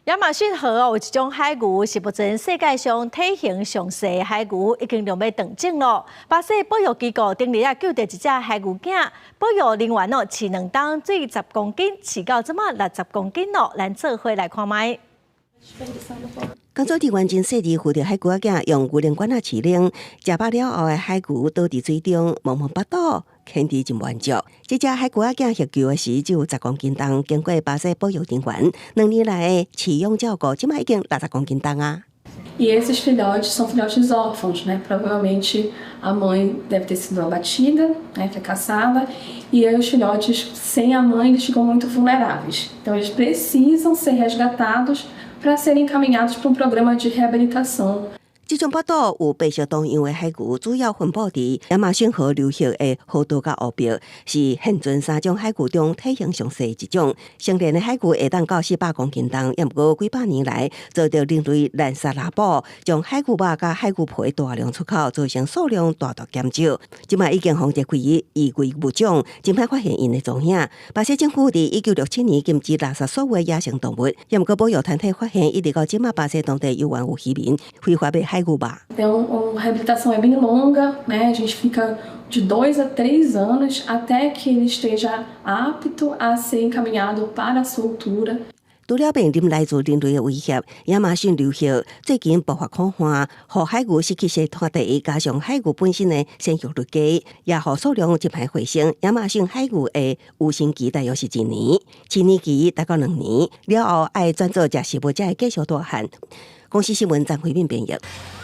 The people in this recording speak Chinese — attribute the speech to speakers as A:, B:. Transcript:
A: 亚马逊河有一种海牛是目前世界上体型上细的海牛，已经要断种了。巴西保育机构今日救到一只海牛囝，保育人员饲2冬，最10公斤，饲到即马60公斤了。咱做伙来看卖。
B: 工作人员真细致扶着海牛仔用牛铃管饲奶，食饱了后的海牛倒伫水中，蒙蒙巴肚，看得真满足。这只海牛仔获救的时只有10公斤重，经过巴西保育人员2年来的饲养照顾，即马已经60公斤重啊。
C: E esses filhotes são filhotes órfãos, né? Provavelmente a mãe deve ter sido abatida, né? Foi caçada, e aí os filhotes sem a mãe eles ficam muito vulneráveis. Então eles precisam ser resgatados para serem encaminhados para um programa de reabilitação.
B: 这种报道有白色同样的海牛，主要分布伫亚马逊河流域的河道甲湖壁，是现存3种海牛中体型上细一种。成年的海牛会当到400公斤重，也毋过几百年来遭到人类滥杀滥捕，将海牛肉甲海牛皮大量出口，造成数量大大减少。即卖已经防治区移归物种，真歹发现因的踪影。巴西政府伫1967年禁止垃圾所有的野生动物，也毋过保育团体发现，一直到即卖巴西当地有渔民非法被海。
C: Então, a reabilitação é bem longa, né? A gente fica de 2 a 3 anos até que ele esteja apto a ser encaminhado para a soltura.
B: 除了面临来自人类的威胁，亚马逊流域最近爆发恐慌，让海牛失去生态地，加上海牛本身的生育率低，也让数量一排回升。亚马逊海牛的有生期大约是1年，7年期达到2年，了后爱转做食食物才会继续大汉。公司新闻张惠敏编译。